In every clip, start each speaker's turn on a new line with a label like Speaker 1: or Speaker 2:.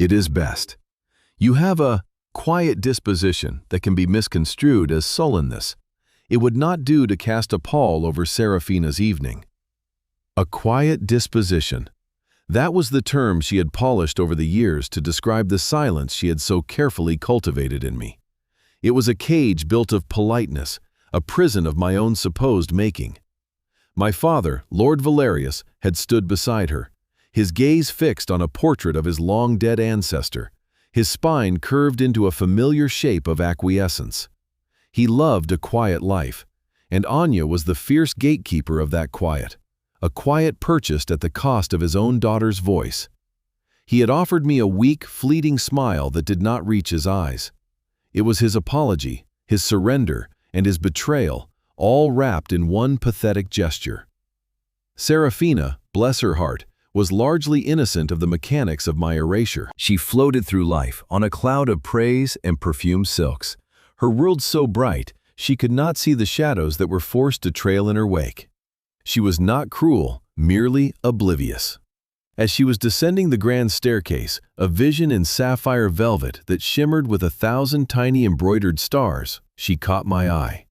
Speaker 1: It is best. You have a quiet disposition that can be misconstrued as sullenness. It would not do to cast a pall over Seraphina's evening. A quiet disposition. That was the term she had polished over the years to describe the silence she had so carefully cultivated in me. It was a cage built of politeness, a prison of my own supposed making. My father, Lord Valerius, had stood beside her, his gaze fixed on a portrait of his long-dead ancestor, his spine curved into a familiar shape of acquiescence. He loved a quiet life, and Anya was the fierce gatekeeper of that quiet, a quiet purchased at the cost of his own daughter's voice. He had offered me a weak, fleeting smile that did not reach his eyes. It was his apology, his surrender, and his betrayal, all wrapped in one pathetic gesture. Seraphina, bless her heart, was largely innocent of the mechanics of my erasure. She floated through life on a cloud of praise and perfumed silks, her world so bright she could not see the shadows that were forced to trail in her wake. She was not cruel, merely oblivious. As she was descending the grand staircase, a vision in sapphire velvet that shimmered with 1,000 tiny embroidered stars, she caught my eye.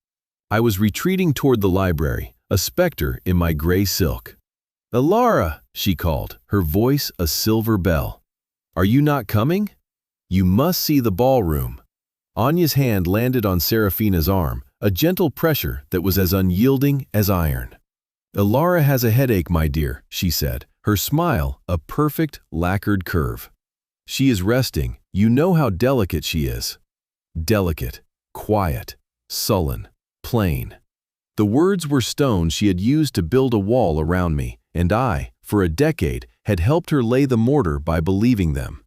Speaker 1: I was retreating toward the library, a specter in my gray silk. "Alara," she called, her voice a silver bell. "Are you not coming? You must see the ballroom." Anya's hand landed on Seraphina's arm, a gentle pressure that was as unyielding as iron. "Alara has a headache, my dear," she said, her smile a perfect lacquered curve. "She is resting. You know how delicate she is." Delicate, quiet, sullen, plain. The words were stones she had used to build a wall around me, and I, for a decade, had helped her lay the mortar by believing them.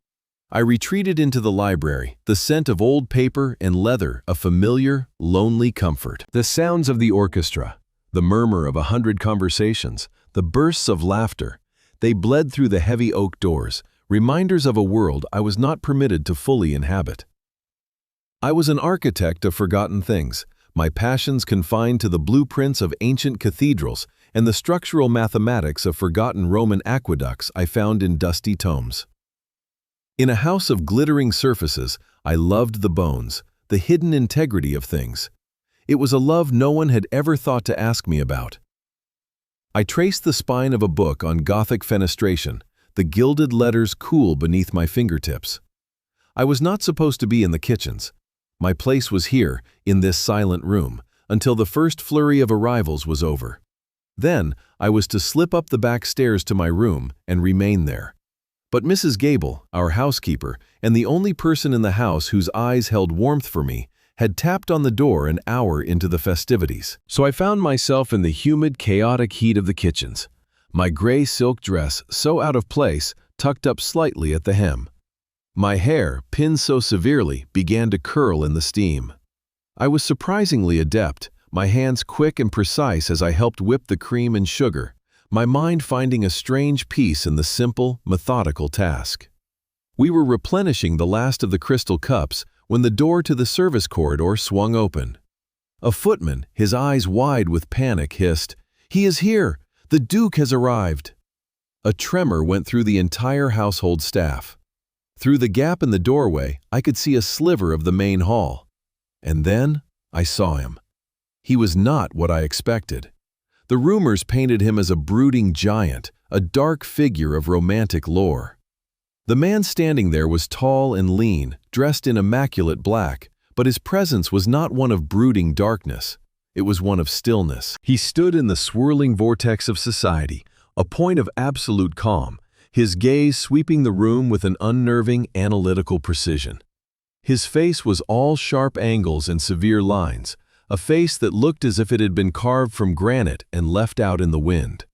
Speaker 1: I retreated into the library, the scent of old paper and leather a familiar, lonely comfort. The sounds of the orchestra, the murmur of 100 conversations, the bursts of laughter, they bled through the heavy oak doors, reminders of a world I was not permitted to fully inhabit. I was an architect of forgotten things, my passions confined to the blueprints of ancient cathedrals and the structural mathematics of forgotten Roman aqueducts I found in dusty tomes. In a house of glittering surfaces, I loved the bones, the hidden integrity of things. It was a love no one had ever thought to ask me about. I traced the spine of a book on Gothic fenestration, the gilded letters cool beneath my fingertips. I was not supposed to be in the kitchens. My place was here, in this silent room, until the first flurry of arrivals was over. Then, I was to slip up the back stairs to my room and remain there. But Mrs. Gable, our housekeeper, and the only person in the house whose eyes held warmth for me, had tapped on the door an hour into the festivities. So I found myself in the humid, chaotic heat of the kitchens, my gray silk dress so out of place, tucked up slightly at the hem. My hair, pinned so severely, began to curl in the steam. I was surprisingly adept, my hands quick and precise as I helped whip the cream and sugar, my mind finding a strange peace in the simple, methodical task. We were replenishing the last of the crystal cups when the door to the service corridor swung open. A footman, his eyes wide with panic, hissed, "He is here! The Duke has arrived!" A tremor went through the entire household staff. Through the gap in the doorway, I could see a sliver of the main hall. And then I saw him. He was not what I expected. The rumors painted him as a brooding giant, a dark figure of romantic lore. The man standing there was tall and lean, dressed in immaculate black, but his presence was not one of brooding darkness. It was one of stillness. He stood in the swirling vortex of society, a point of absolute calm, his gaze sweeping the room with an unnerving, analytical precision. His face was all sharp angles and severe lines, a face that looked as if it had been carved from granite and left out in the wind.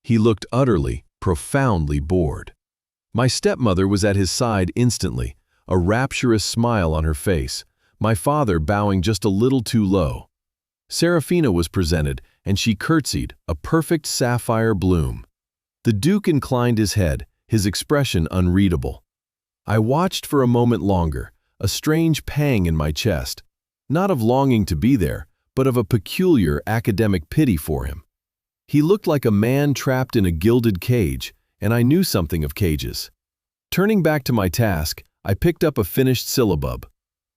Speaker 1: He looked utterly, profoundly bored. My stepmother was at his side instantly, a rapturous smile on her face, my father bowing just a little too low. Seraphina was presented, and she curtsied, a perfect sapphire bloom. The Duke inclined his head, his expression unreadable. I watched for a moment longer, a strange pang in my chest, not of longing to be there, but of a peculiar academic pity for him. He looked like a man trapped in a gilded cage, and I knew something of cages. Turning back to my task, I picked up a finished syllabub.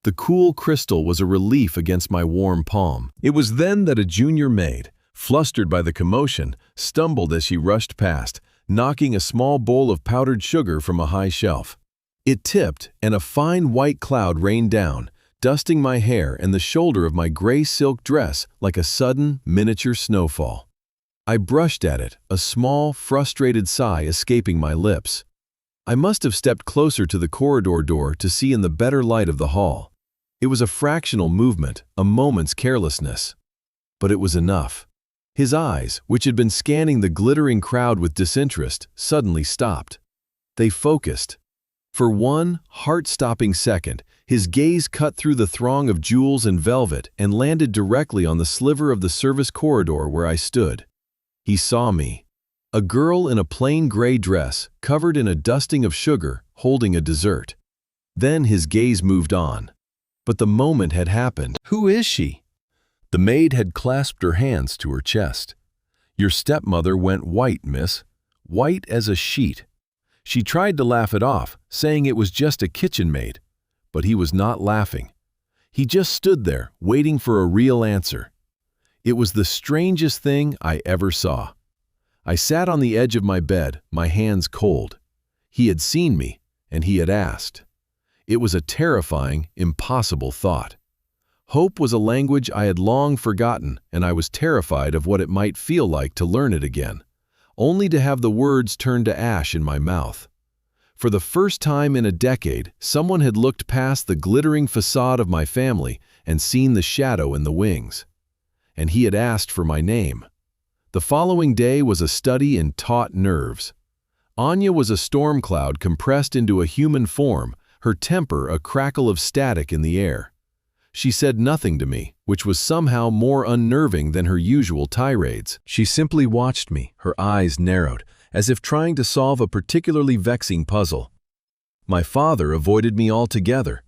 Speaker 1: The cool crystal was a relief against my warm palm. It was then that a junior maid, flustered by the commotion, stumbled as she rushed past, knocking a small bowl of powdered sugar from a high shelf. It tipped, and a fine white cloud rained down, dusting my hair and the shoulder of my gray silk dress like a sudden, miniature snowfall. I brushed at it, a small, frustrated sigh escaping my lips. I must have stepped closer to the corridor door to see in the better light of the hall. It was a fractional movement, a moment's carelessness. But it was enough. His eyes, which had been scanning the glittering crowd with disinterest, suddenly stopped. They focused. For one heart-stopping second, his gaze cut through the throng of jewels and velvet and landed directly on the sliver of the service corridor where I stood. He saw me. A girl in a plain gray dress, covered in a dusting of sugar, holding a dessert. Then his gaze moved on. But the moment had happened. "Who is she?" The maid had clasped her hands to her chest. "Your stepmother went white, miss. White as a sheet." She tried to laugh it off, saying it was just a kitchen maid. But he was not laughing. He just stood there, waiting for a real answer. It was the strangest thing I ever saw. I sat on the edge of my bed, my hands cold. He had seen me, and he had asked. It was a terrifying, impossible thought. Hope was a language I had long forgotten, and I was terrified of what it might feel like to learn it again, only to have the words turn to ash in my mouth. For the first time in a decade, someone had looked past the glittering facade of my family and seen the shadow in the wings. And he had asked for my name. The following day was a study in taut nerves. Anya was a storm cloud compressed into a human form, her temper a crackle of static in the air. She said nothing to me, which was somehow more unnerving than her usual tirades. She simply watched me, her eyes narrowed, as if trying to solve a particularly vexing puzzle. My father avoided me altogether.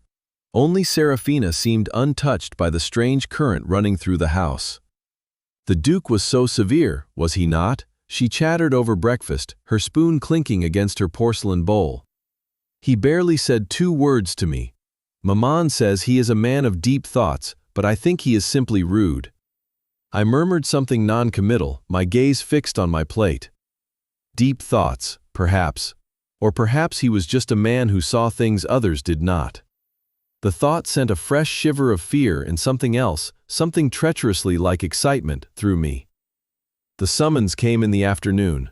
Speaker 1: Only Seraphina seemed untouched by the strange current running through the house. The Duke was so severe, was he not? She chattered over breakfast, her spoon clinking against her porcelain bowl. He barely said 2 words to me. Maman says he is a man of deep thoughts, but I think he is simply rude. I murmured something non-committal, my gaze fixed on my plate. Deep thoughts, perhaps. Or perhaps he was just a man who saw things others did not. The thought sent a fresh shiver of fear and something else, something treacherously like excitement, through me. The summons came in the afternoon.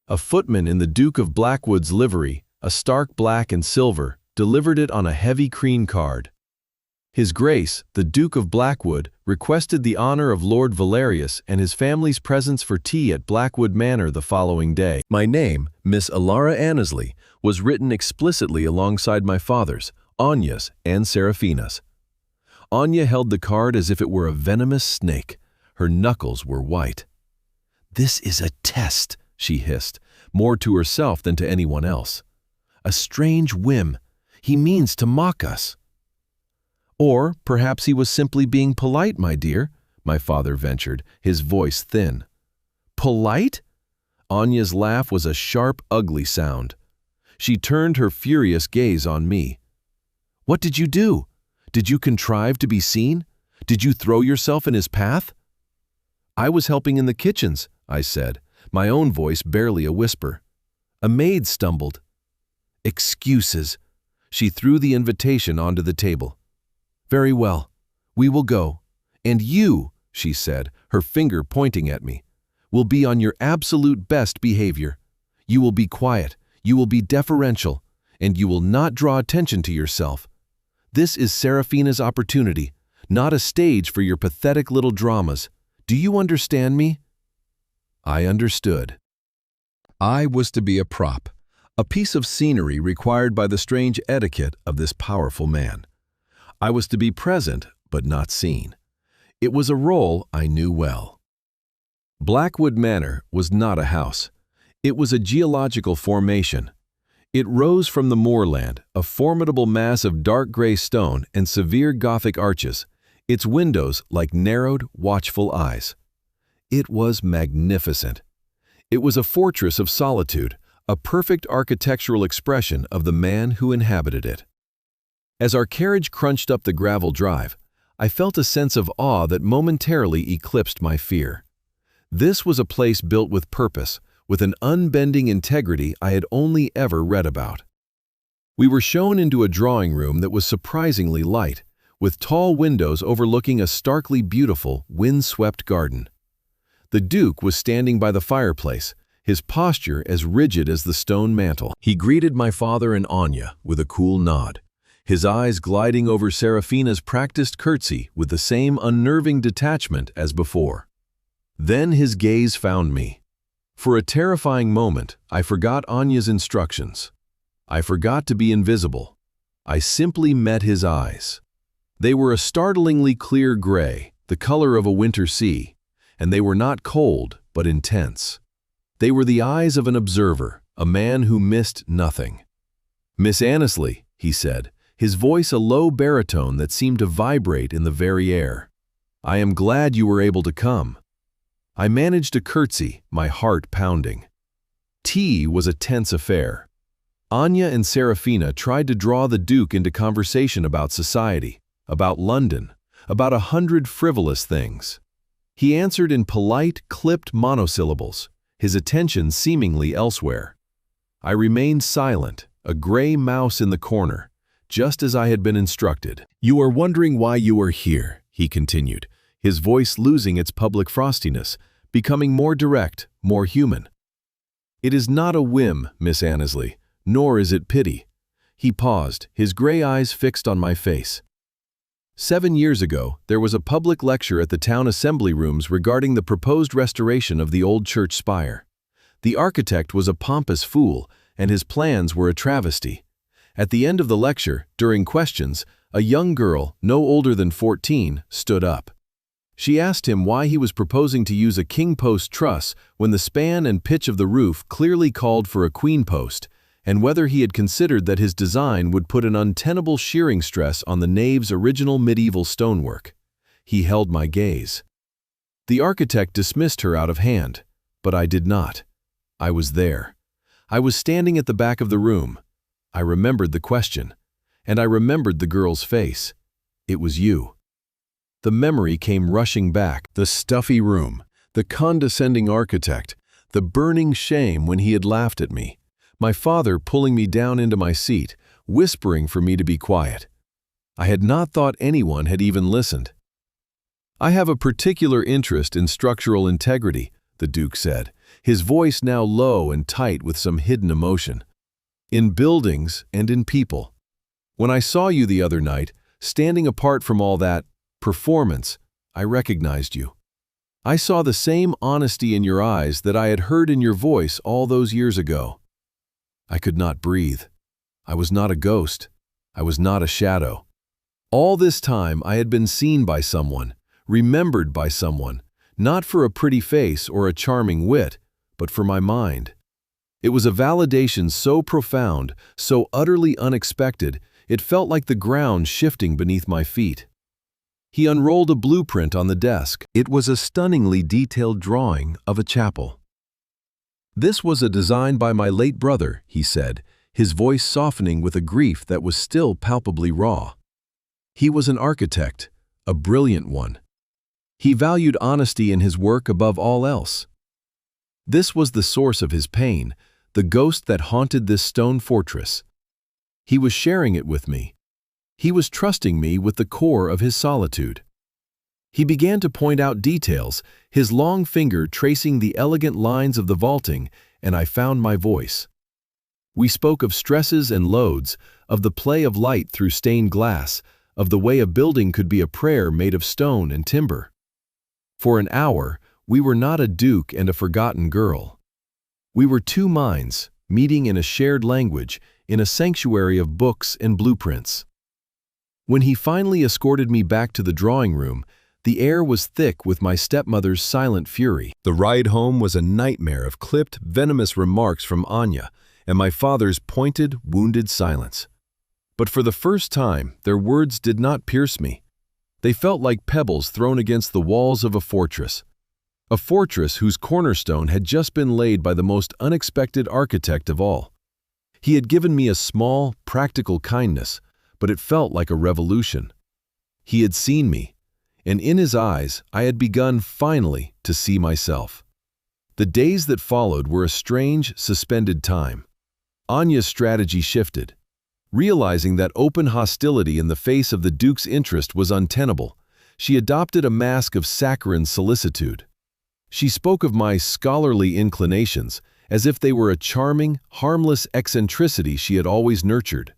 Speaker 1: A footman in the Duke of Blackwood's livery, a stark black and silver, delivered it on a heavy cream card. His Grace, the Duke of Blackwood, requested the honor of Lord Valerius and his family's presence for tea at Blackwood Manor the following day. My name, Miss Alara Annesley, was written explicitly alongside my father's, Anya's, and Seraphina's. Anya held the card as if it were a venomous snake. Her knuckles were white. "This is a test," she hissed, more to herself than to anyone else. "A strange whim. He means to mock us." "Or perhaps he was simply being polite, my dear," my father ventured, his voice thin. "Polite?" Anya's laugh was a sharp, ugly sound. She turned her furious gaze on me. "What did you do? Did you contrive to be seen? Did you throw yourself in his path?" "I was helping in the kitchens," I said, my own voice barely a whisper. A maid stumbled. "Excuses." She threw the invitation onto the table. "Very well. We will go. And you," she said, her finger pointing at me, "will be on your absolute best behavior. You will be quiet, you will be deferential, and you will not draw attention to yourself. This is Seraphina's opportunity, not a stage for your pathetic little dramas. Do you understand me?" I understood. I was to be a prop, a piece of scenery required by the strange etiquette of this powerful man. I was to be present, but not seen. It was a role I knew well. Blackwood Manor was not a house. It was a geological formation. It rose from the moorland, a formidable mass of dark gray stone and severe Gothic arches, its windows like narrowed, watchful eyes. It was magnificent. It was a fortress of solitude, a perfect architectural expression of the man who inhabited it. As our carriage crunched up the gravel drive, I felt a sense of awe that momentarily eclipsed my fear. This was a place built with purpose, with an unbending integrity I had only ever read about. We were shown into a drawing room that was surprisingly light, with tall windows overlooking a starkly beautiful, wind-swept garden. The Duke was standing by the fireplace, his posture as rigid as the stone mantel. He greeted my father and Anya with a cool nod, his eyes gliding over Seraphina's practiced curtsy with the same unnerving detachment as before. Then his gaze found me. For a terrifying moment, I forgot Anya's instructions. I forgot to be invisible. I simply met his eyes. They were a startlingly clear gray, the color of a winter sea, and they were not cold, but intense. They were the eyes of an observer, a man who missed nothing. "Miss Annesley," he said, his voice a low baritone that seemed to vibrate in the very air. "I am glad you were able to come." I managed a curtsy, my heart pounding. Tea was a tense affair. Anya and Seraphina tried to draw the Duke into conversation about society, about London, about 100 frivolous things. He answered in polite, clipped monosyllables, his attention seemingly elsewhere. I remained silent, a gray mouse in the corner, just as I had been instructed. "You are wondering why you are here," he continued, his voice losing its public frostiness, becoming more direct, more human. "It is not a whim, Miss Annesley, nor is it pity." He paused, his gray eyes fixed on my face. 7 years ago, there was a public lecture at the town assembly rooms regarding the proposed restoration of the old church spire. The architect was a pompous fool, and his plans were a travesty. At the end of the lecture, during questions, a young girl, no older than 14, stood up. She asked him why he was proposing to use a king post truss when the span and pitch of the roof clearly called for a queen post, and whether he had considered that his design would put an untenable shearing stress on the nave's original medieval stonework. He held my gaze. The architect dismissed her out of hand, but I did not. I was there. I was standing at the back of the room. I remembered the question, and I remembered the girl's face. It was you. The memory came rushing back, the stuffy room, the condescending architect, the burning shame when he had laughed at me, my father pulling me down into my seat, whispering for me to be quiet. I had not thought anyone had even listened. "I have a particular interest in structural integrity," the Duke said, his voice now low and tight with some hidden emotion. "In buildings and in people. When I saw you the other night, standing apart from all that performance, I recognized you. I saw the same honesty in your eyes that I had heard in your voice all those years ago. I could not breathe. I was not a ghost. I was not a shadow. All this time I had been seen by someone, remembered by someone, not for a pretty face or a charming wit, but for my mind. It was a validation so profound, so utterly unexpected, it felt like the ground shifting beneath my feet." He unrolled a blueprint on the desk. It was a stunningly detailed drawing of a chapel. "This was a design by my late brother," he said, his voice softening with a grief that was still palpably raw. "He was an architect, a brilliant one. He valued honesty in his work above all else. This was the source of his pain, the ghost that haunted this stone fortress. He was sharing it with me. He was trusting me with the core of his solitude." He began to point out details, his long finger tracing the elegant lines of the vaulting, and I found my voice. We spoke of stresses and loads, of the play of light through stained glass, of the way a building could be a prayer made of stone and timber. For an hour, we were not a duke and a forgotten girl. We were two minds, meeting in a shared language, in a sanctuary of books and blueprints. When he finally escorted me back to the drawing room, the air was thick with my stepmother's silent fury. The ride home was a nightmare of clipped, venomous remarks from Anya and my father's pointed, wounded silence. But for the first time, their words did not pierce me. They felt like pebbles thrown against the walls of a fortress. a fortress whose cornerstone had just been laid by the most unexpected architect of all. He had given me a small, practical kindness, but it felt like a revolution. He had seen me, and in his eyes I had begun finally to see myself. The days that followed were a strange, suspended time. Anya's strategy shifted. Realizing that open hostility in the face of the Duke's interest was untenable, she adopted a mask of saccharine solicitude. She spoke of my scholarly inclinations as if they were a charming, harmless eccentricity she had always nurtured.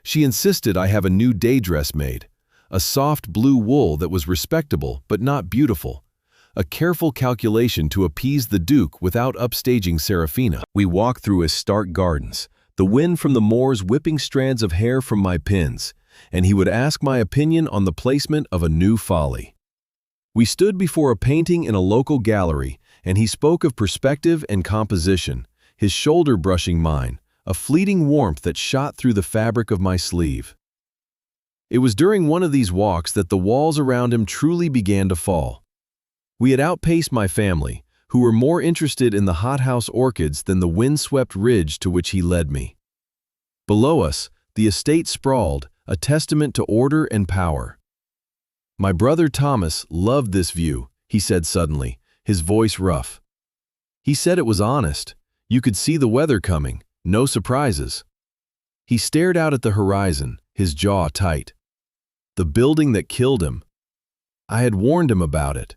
Speaker 1: She insisted I have a new day dress made, a soft blue wool that was respectable but not beautiful, a careful calculation to appease the Duke without upstaging Seraphina. We walked through his stark gardens, the wind from the moors whipping strands of hair from my pins, and he would ask my opinion on the placement of a new folly. We stood before a painting in a local gallery, and he spoke of perspective and composition, his shoulder brushing mine, a fleeting warmth that shot through the fabric of my sleeve. It was during one of these walks that the walls around him truly began to fall. We had outpaced my family, who were more interested in the hothouse orchids than the windswept ridge to which he led me. Below us, the estate sprawled, a testament to order and power. My brother Thomas loved this view, he said suddenly, his voice rough. He said it was honest. You could see the weather coming, no surprises. He stared out at the horizon, his jaw tight. The building that killed him. I had warned him about it.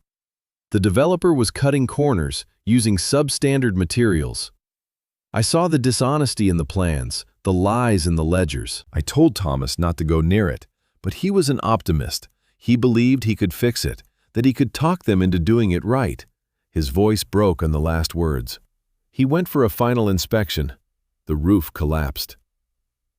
Speaker 1: The developer was cutting corners, using substandard materials. I saw the dishonesty in the plans, the lies in the ledgers. I told Thomas not to go near it, but he was an optimist. He believed he could fix it, that he could talk them into doing it right. His voice broke on the last words. He went for a final inspection. The roof collapsed.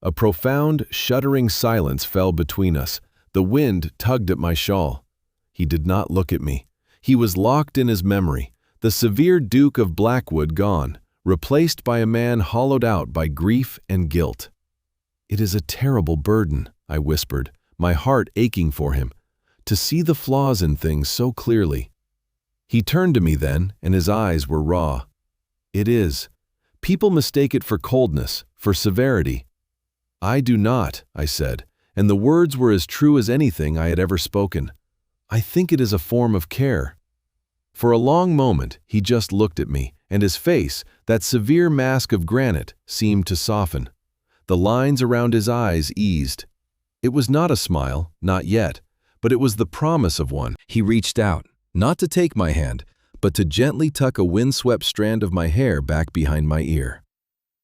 Speaker 1: A profound, shuddering silence fell between us. The wind tugged at my shawl. He did not look at me. He was locked in his memory, the severe Duke of Blackwood gone, replaced by a man hollowed out by grief and guilt. "It is a terrible burden," I whispered, my heart aching for him, to see the flaws in things so clearly. He turned to me then, and his eyes were raw. "It is. People mistake it for coldness, for severity." "I do not," I said, and the words were as true as anything I had ever spoken. "I think it is a form of care." For a long moment, he just looked at me, and his face, that severe mask of granite, seemed to soften. The lines around his eyes eased. It was not a smile, not yet, but it was the promise of one. He reached out, not to take my hand, but to gently tuck a windswept strand of my hair back behind my ear.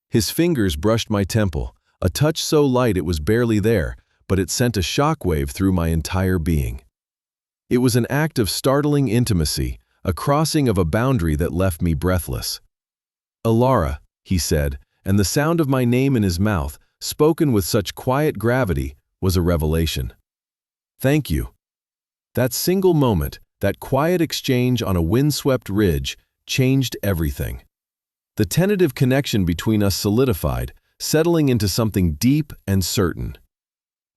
Speaker 1: His fingers brushed my temple, a touch so light it was barely there, but it sent a shockwave through my entire being. It was an act of startling intimacy, a crossing of a boundary that left me breathless. "Alara," he said, and the sound of my name in his mouth, spoken with such quiet gravity, was a revelation. "Thank you." That single moment, that quiet exchange on a windswept ridge, changed everything. The tentative connection between us solidified, settling into something deep and certain.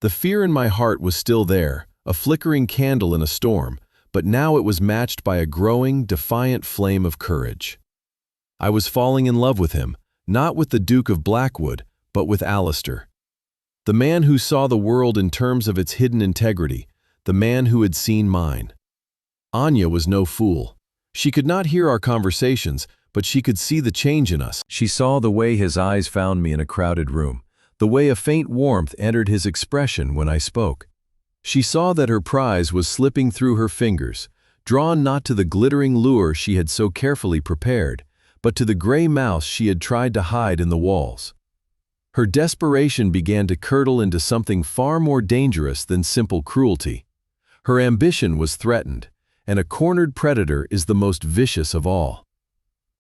Speaker 1: The fear in my heart was still there, a flickering candle in a storm, but now it was matched by a growing, defiant flame of courage. I was falling in love with him, not with the Duke of Blackwood, but with Alistair. The man who saw the world in terms of its hidden integrity, the man who had seen mine. Anya was no fool. She could not hear our conversations, but she could see the change in us. She saw the way his eyes found me in a crowded room, the way a faint warmth entered his expression when I spoke. She saw that her prize was slipping through her fingers, drawn not to the glittering lure she had so carefully prepared, but to the gray mouse she had tried to hide in the walls. Her desperation began to curdle into something far more dangerous than simple cruelty. Her ambition was threatened, and a cornered predator is the most vicious of all.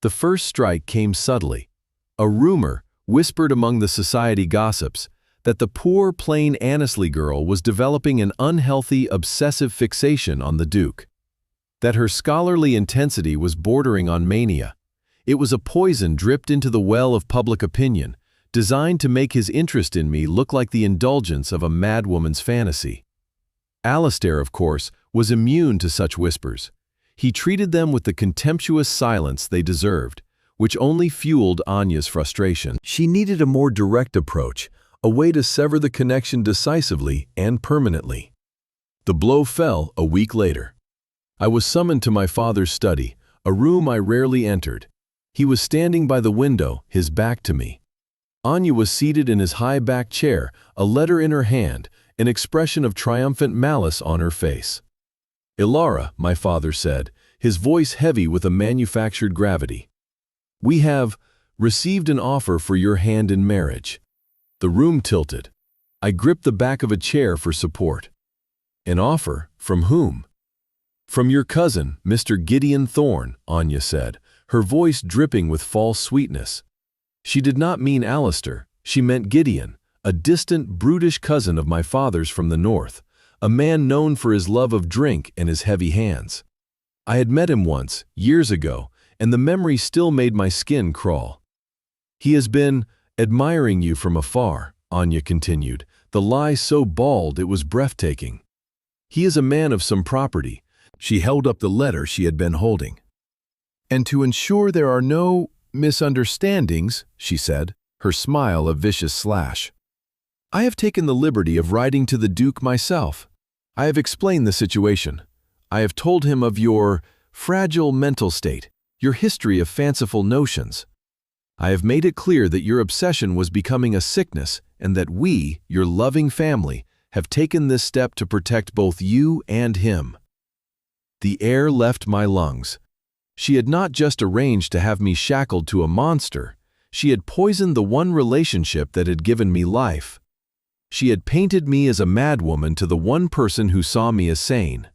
Speaker 1: The first strike came subtly. A rumor, whispered among the society gossips, that the poor, plain Annesley girl was developing an unhealthy, obsessive fixation on the Duke. That her scholarly intensity was bordering on mania. It was a poison dripped into the well of public opinion, designed to make his interest in me look like the indulgence of a madwoman's fantasy. Alistair, of course, was immune to such whispers. He treated them with the contemptuous silence they deserved, which only fueled Anya's frustration. She needed a more direct approach, a way to sever the connection decisively and permanently. The blow fell a week later. I was summoned to my father's study, a room I rarely entered. He was standing by the window, his back to me. Anya was seated in his high-backed chair, a letter in her hand, an expression of triumphant malice on her face. "Ilara," my father said, his voice heavy with a manufactured gravity. "We have received an offer for your hand in marriage." The room tilted. I gripped the back of a chair for support. "An offer? From whom?" "From your cousin, Mr. Gideon Thorne," Anya said, her voice dripping with false sweetness. She did not mean Alistair, she meant Gideon, a distant, brutish cousin of my father's from the north, a man known for his love of drink and his heavy hands. I had met him once, years ago, and the memory still made my skin crawl. "He has been admiring you from afar," Anya continued, the lie so bald it was breathtaking. "He is a man of some property." She held up the letter she had been holding. "And to ensure there are no misunderstandings," she said, her smile a vicious slash, "I have taken the liberty of writing to the Duke myself. I have explained the situation. I have told him of your fragile mental state, your history of fanciful notions. I have made it clear that your obsession was becoming a sickness and that we, your loving family, have taken this step to protect both you and him." The air left my lungs. She had not just arranged to have me shackled to a monster, she had poisoned the one relationship that had given me life. She had painted me as a madwoman to the one person who saw me as sane.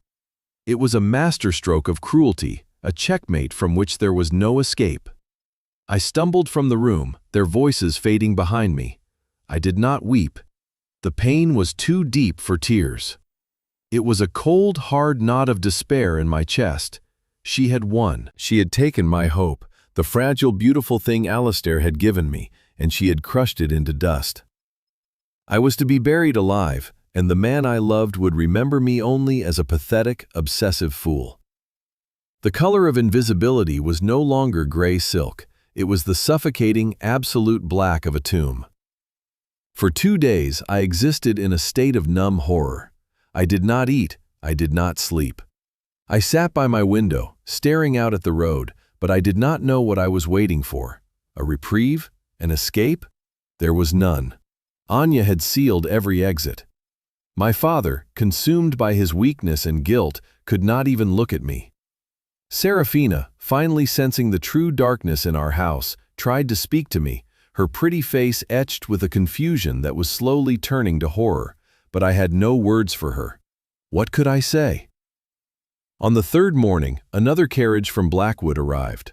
Speaker 1: It was a masterstroke of cruelty, a checkmate from which there was no escape. I stumbled from the room, their voices fading behind me. I did not weep. The pain was too deep for tears. It was a cold, hard knot of despair in my chest. She had won. She had taken my hope, the fragile, beautiful thing Alistair had given me, and she had crushed it into dust. I was to be buried alive, and the man I loved would remember me only as a pathetic, obsessive fool. The color of invisibility was no longer gray silk. It was the suffocating, absolute black of a tomb. For 2 days, I existed in a state of numb horror. I did not eat. I did not sleep. I sat by my window, staring out at the road, but I did not know what I was waiting for. A reprieve? An escape? There was none. Anya had sealed every exit. My father, consumed by his weakness and guilt, could not even look at me. Seraphina, finally sensing the true darkness in our house, tried to speak to me, her pretty face etched with a confusion that was slowly turning to horror, but I had no words for her. What could I say? On the third morning, another carriage from Blackwood arrived.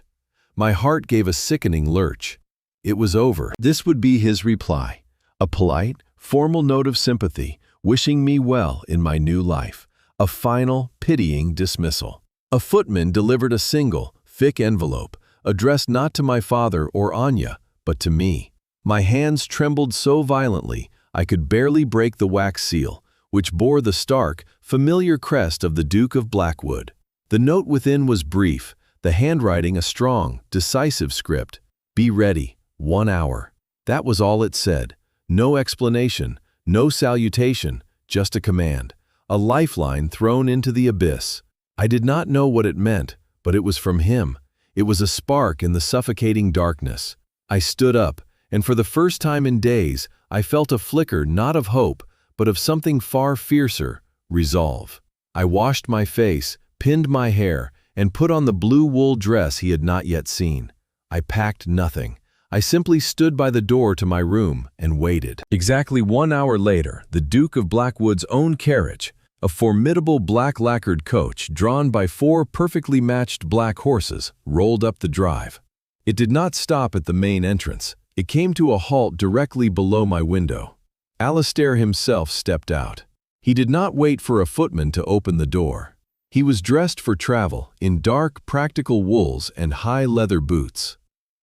Speaker 1: My heart gave a sickening lurch. It was over. This would be his reply. A polite, formal note of sympathy, wishing me well in my new life. A final, pitying dismissal. A footman delivered a single, thick envelope, addressed not to my father or Anya, but to me. My hands trembled so violently, I could barely break the wax seal, which bore the stark, familiar crest of the Duke of Blackwood. The note within was brief, the handwriting a strong, decisive script. "Be ready, 1 hour." That was all it said. No explanation, no salutation, just a command. A lifeline thrown into the abyss. I did not know what it meant, but it was from him. It was a spark in the suffocating darkness. I stood up, and for the first time in days, I felt a flicker not of hope, but of something far fiercer, resolve. I washed my face, pinned my hair, and put on the blue wool dress he had not yet seen. I packed nothing. I simply stood by the door to my room and waited. Exactly 1 hour later, the Duke of Blackwood's own carriage, a formidable black-lacquered coach drawn by 4 perfectly matched black horses, rolled up the drive. It did not stop at the main entrance. It came to a halt directly below my window. Alistair himself stepped out. He did not wait for a footman to open the door. He was dressed for travel, in dark, practical wools and high leather boots.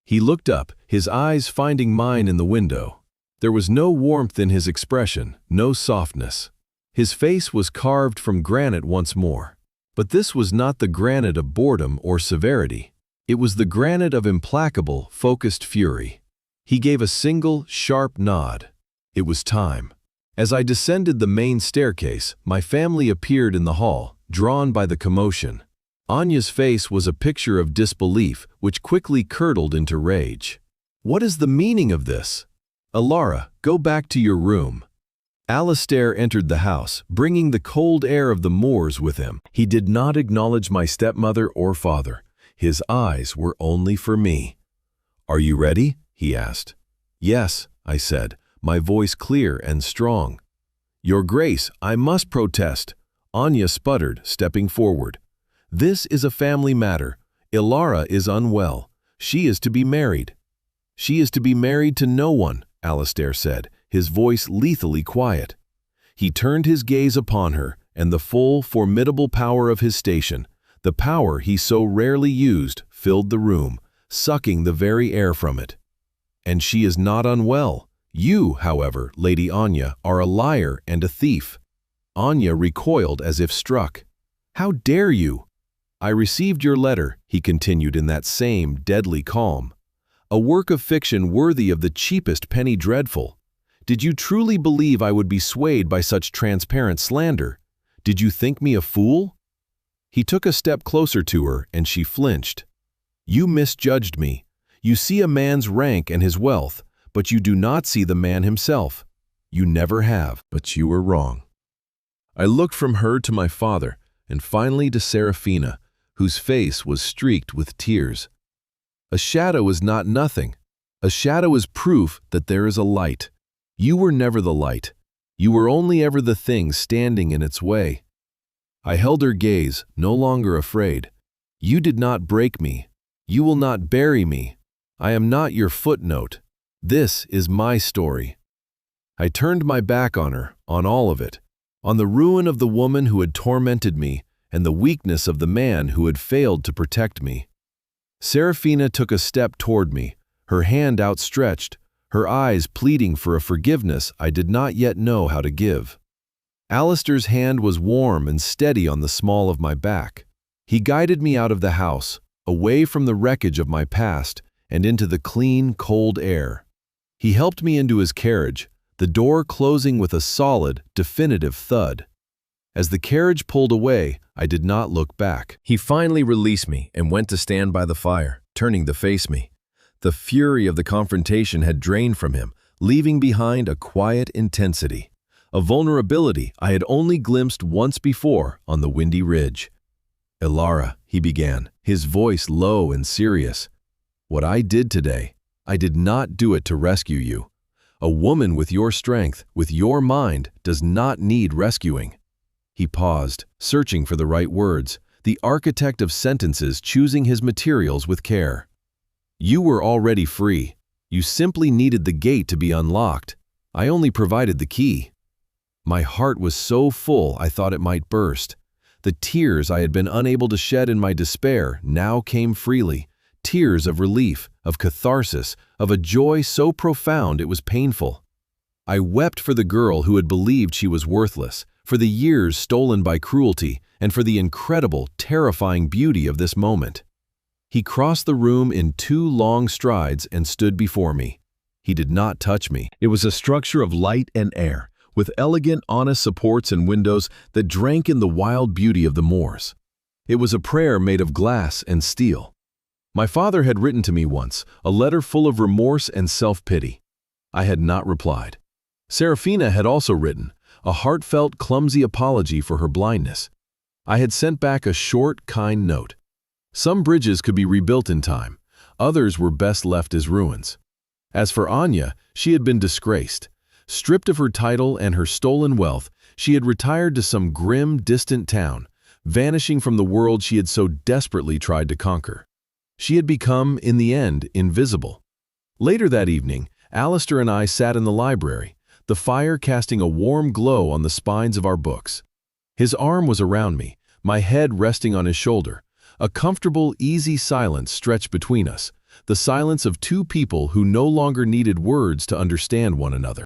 Speaker 1: He looked up, his eyes finding mine in the window. There was no warmth in his expression, no softness. His face was carved from granite once more. But this was not the granite of boredom or severity. It was the granite of implacable, focused fury. He gave a single, sharp nod. It was time. As I descended the main staircase, my family appeared in the hall, drawn by the commotion. Anya's face was a picture of disbelief, which quickly curdled into rage. "What is the meaning of this? Alara, go back to your room." Alistair entered the house, bringing the cold air of the moors with him. He did not acknowledge my stepmother or father. His eyes were only for me. "Are you ready?" he asked. "Yes," I said, my voice clear and strong. "Your Grace, I must protest," Anya sputtered, stepping forward. "This is a family matter. Alara is unwell. She is to be married." "She is to be married to no one," Alistair said, his voice lethally quiet. He turned his gaze upon her, and the full, formidable power of his station, the power he so rarely used, filled the room, sucking the very air from it. "And she is not unwell. You, however, Lady Anya, are a liar and a thief." Anya recoiled as if struck. "How dare you?" "I received your letter," he continued in that same deadly calm. "A work of fiction worthy of the cheapest penny dreadful. Did you truly believe I would be swayed by such transparent slander? Did you think me a fool?" He took a step closer to her, and she flinched. "You misjudged me. You see a man's rank and his wealth, but you do not see the man himself. You never have, but you were wrong." I looked from her to my father, and finally to Seraphina, whose face was streaked with tears. "A shadow is not nothing. A shadow is proof that there is a light. You were never the light. You were only ever the thing standing in its way." I held her gaze, no longer afraid. "You did not break me. You will not bury me. I am not your footnote. This is my story." I turned my back on her, on all of it, on the ruin of the woman who had tormented me and the weakness of the man who had failed to protect me. Seraphina took a step toward me, her hand outstretched, her eyes pleading for a forgiveness I did not yet know how to give. Alistair's hand was warm and steady on the small of my back. He guided me out of the house, away from the wreckage of my past, and into the clean, cold air. He helped me into his carriage, the door closing with a solid, definitive thud. As the carriage pulled away, I did not look back. He finally released me and went to stand by the fire, turning to face me. The fury of the confrontation had drained from him, leaving behind a quiet intensity, a vulnerability I had only glimpsed once before on the windy ridge. "Alara," he began, his voice low and serious. "What I did today, I did not do it to rescue you. A woman with your strength, with your mind, does not need rescuing." He paused, searching for the right words, the architect of sentences choosing his materials with care. "You were already free. You simply needed the gate to be unlocked. I only provided the key." My heart was so full I thought it might burst. The tears I had been unable to shed in my despair now came freely, tears of relief, of catharsis, of a joy so profound it was painful. I wept for the girl who had believed she was worthless, for the years stolen by cruelty, and for the incredible, terrifying beauty of this moment. He crossed the room in 2 long strides and stood before me. He did not touch me. It was a structure of light and air, with elegant, honest supports and windows that drank in the wild beauty of the moors. It was a prayer made of glass and steel. My father had written to me once, a letter full of remorse and self-pity. I had not replied. Seraphina had also written, a heartfelt, clumsy apology for her blindness. I had sent back a short, kind note. Some bridges could be rebuilt in time. Others were best left as ruins. As for Anya, she had been disgraced. Stripped of her title and her stolen wealth, she had retired to some grim, distant town, vanishing from the world she had so desperately tried to conquer. She had become, in the end, invisible. Later that evening, Alistair and I sat in the library, the fire casting a warm glow on the spines of our books. His arm was around me, my head resting on his shoulder. A comfortable, easy silence stretched between us, the silence of 2 people who no longer needed words to understand one another.